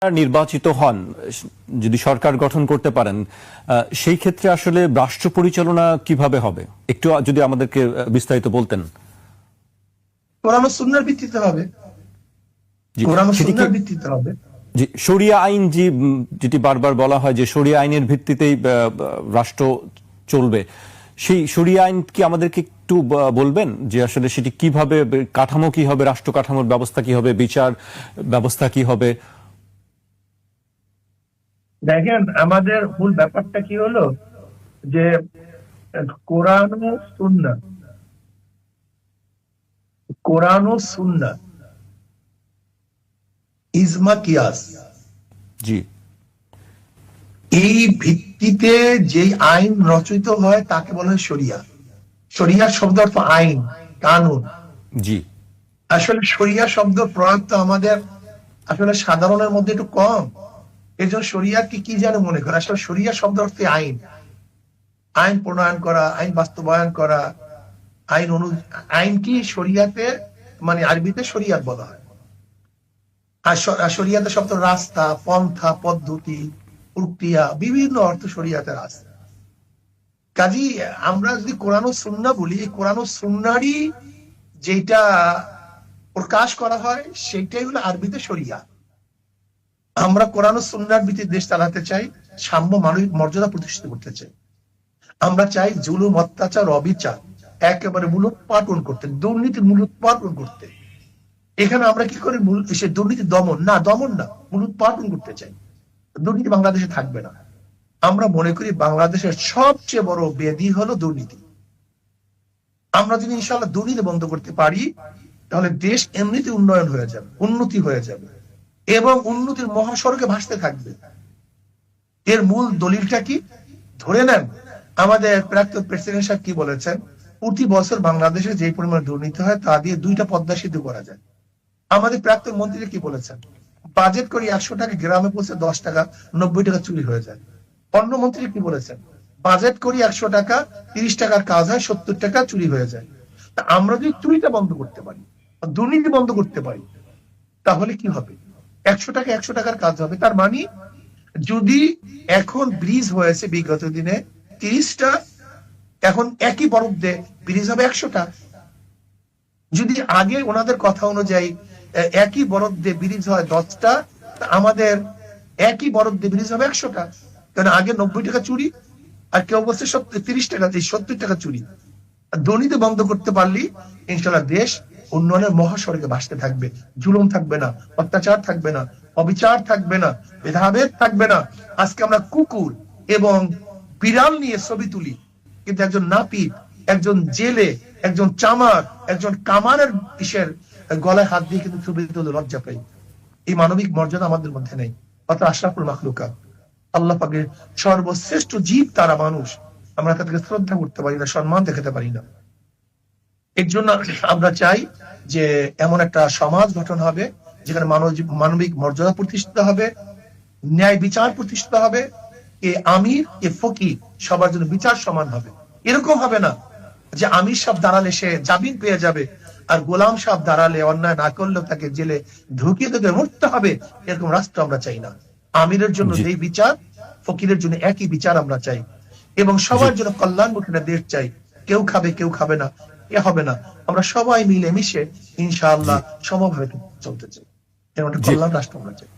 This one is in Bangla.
নির্বাচিত হন, যদি সরকার গঠন করতে পারেন, সেই ক্ষেত্রে আসলে রাষ্ট্র পরিচালনা কিভাবে হবে একটু যদি আমাদেরকে বিস্তারিত বলতেন। কোরআন ও সুন্নাহর ভিত্তিতে হবে। কোরআন ও সুন্নাহর ভিত্তিতে হবে। জি, শরিয়া আইন যেটি বারবার বলা হয় যে শরিয়া আইনের ভিত্তিতেই রাষ্ট্র চলবে, সেই শরিয়া আইন কি আমাদেরকে একটু বলবেন যে আসলে সেটি কিভাবে, কাঠামো কি হবে, রাষ্ট্র কাঠামোর ব্যবস্থা কি হবে, বিচার ব্যবস্থা কি হবে? দেখেন, আমাদের মূল ব্যাপারটা কি হলো যে কোরআন ও সুন্নাহ, কোরআন ও সুন্নাহ, ইজমা কিয়াস, জি, এই ভিত্তিতে যে আইন রচিত হয় তাকে বলা হয় শরিয়া। শরিয়া শব্দ অর্থ আইন, কানুন। জি, আসলে শরিয়া শব্দ প্রয়োগ তো আমাদের আসলে সাধারণের মধ্যে একটু কম। এই জন্য শরিয়া কি যেন মনে করে। আসলে শরিয়া শব্দ অর্থ আইন, আইন প্রণয়ন করা, আইন বাস্তবায়ন করা, আইন কি শরিয়াতে, মানে আরবিতে শরিয়াত বলা হয়। আর শরিয়াতে শব্দ রাস্তা, পন্থা, পদ্ধতি, প্রক্রিয়া, বিভিন্ন অর্থ শরিয়াতের আছে। কাজী আমরা যদি কোরআন ও সুন্নাহ বলি, এই কোরআন ও সুন্নাহরই যেটা প্রকাশ করা হয় সেটাই হলো আরবিতে শরিয়া। আমরা কোরআন ও সুন্নাহর ভিত্তিতে দেশ চালাতে চাই, সাম্য মানবিক মর্যাদা প্রতিষ্ঠিত করতে চাই। আমরা চাই জুলুম, অত্যাচার, অবিচার একেবারে মূলোৎপাটন করতে, দুর্নীতি মূলোৎপাটন করতে। এখানে আমরা কি করি, সে দুর্নীতি দমন না, মূলোৎপাটন করতে চাই। দুর্নীতি বাংলাদেশে থাকবে না। আমরা মনে করি বাংলাদেশের সবচেয়ে বড় ব্যাধি হলো দুর্নীতি। আমরা যদি ইনশাআল্লাহ দুর্নীতি বন্ধ করতে পারি, তাহলে দেশ এমনিতে উন্নয়ন হয়ে যাবে, উন্নতি হয়ে যাবে এবং উন্নতির মহাসড়কে ভাসতে থাকবে। এর মূল দলিলটা কি? ধরে নেন, আমাদের প্রাক্তন প্রেসিডেন্ট সাহেব কি বলেছেন, প্রতি বছর বাংলাদেশে যে পরিমাণ দুর্নীতি হয় তা দিয়ে 2টা পদ্মা সেতু করা যায়। আমাদের প্রাক্তন মন্ত্রী কি বলেছেন, বাজেট করি 100 টাকা, গ্রামে পৌঁছে 10 টাকা 90 টাকা চুরি হয়ে যায়। অন্য মন্ত্রী কি বলেছেন, বাজেট করি 100 টাকা, 30 টাকার কাজ হয় 70 টাকা চুরি হয়ে যায়। তা আমরা যদি চুরিটা বন্ধ করতে পারি, দুর্নীতি বন্ধ করতে পারি, তাহলে কি হবে? 100 টাকার কাজ হবে। তার মানে যদি এখন ব্রিজ হয়েছে বিগত দিনে 30টা, এখন একই বরাদ্দে ব্রিজ হবে 100টা। যদি আগে ওনাদের কথা অনুযায়ী একই বরাদ্দে ব্রিজ হয় 10টা, আমাদের একই বরাদ্দে ব্রিজ হবে 100টা। কারণ আগে 90 টাকা চুরি, আর কেউ বলছে 30 টাকা, 70 টাকা চুরি। দুর্নীতি বন্ধ করতে পারলি ইনশাআল্লাহ দেশ উন্নয়নের মহাসড়কে ভাসতে থাকবে। জুলুম থাকবে না, অত্যাচার থাকবে না, অবিচার থাকবে না, ভেদাভেদ থাকবে না। আজকে আমরা কুকুর এবং বিড়াল নিয়ে ছবি তুলি, কিন্তু একজন নাপিত, একজন জেলে, একজন চামার, একজন কামারের গলায় হাত দিয়ে কিন্তু ছবি তুলতে লজ্জা পাই। এই মানবিক মর্যাদা আমাদের মধ্যে নেই। অর্থাৎ আশরাফুল মাখলুকাত, আল্লাহ পাকের সর্বশ্রেষ্ঠ জীব তারা মানুষ, আমরা তাদেরকে শ্রদ্ধা করতে পারি না, সম্মান দেখাতে পারি না। এর জন্য আমরা চাই যে এমন একটা সমাজ গঠন হবে যেখানে মানবিক মর্যাদা প্রতিষ্ঠিত হবে, ন্যায় বিচার প্রতিষ্ঠিত হবে, এ আমির এ ফকির সবার জন্য বিচার সমান হবে। এরকম হবে না যে আমির সাহেব দাঁড়ালে সে জামিন পেয়ে যাবে, আর গোলাম সাহেব দাঁড়ালে অন্যায় না করলেও তাকে জেলে ঢুকিয়ে দেবে, মরতে হবে। এরকম রাষ্ট্র আমরা চাই না। আমিরের জন্য যেই বিচার, ফকিরের জন্য একই বিচার আমরা চাই, এবং সবার জন্য কল্যাণমুখী দেশ চাই। কেউ খাবে কেউ খাবে না, এ হবে না। আমরা সবাই মিলে মিশে ইনশাআল্লাহ সমভাবে চলতে চাই, এরকম একটা কল্যাণ রাষ্ট্র আমরা চাই।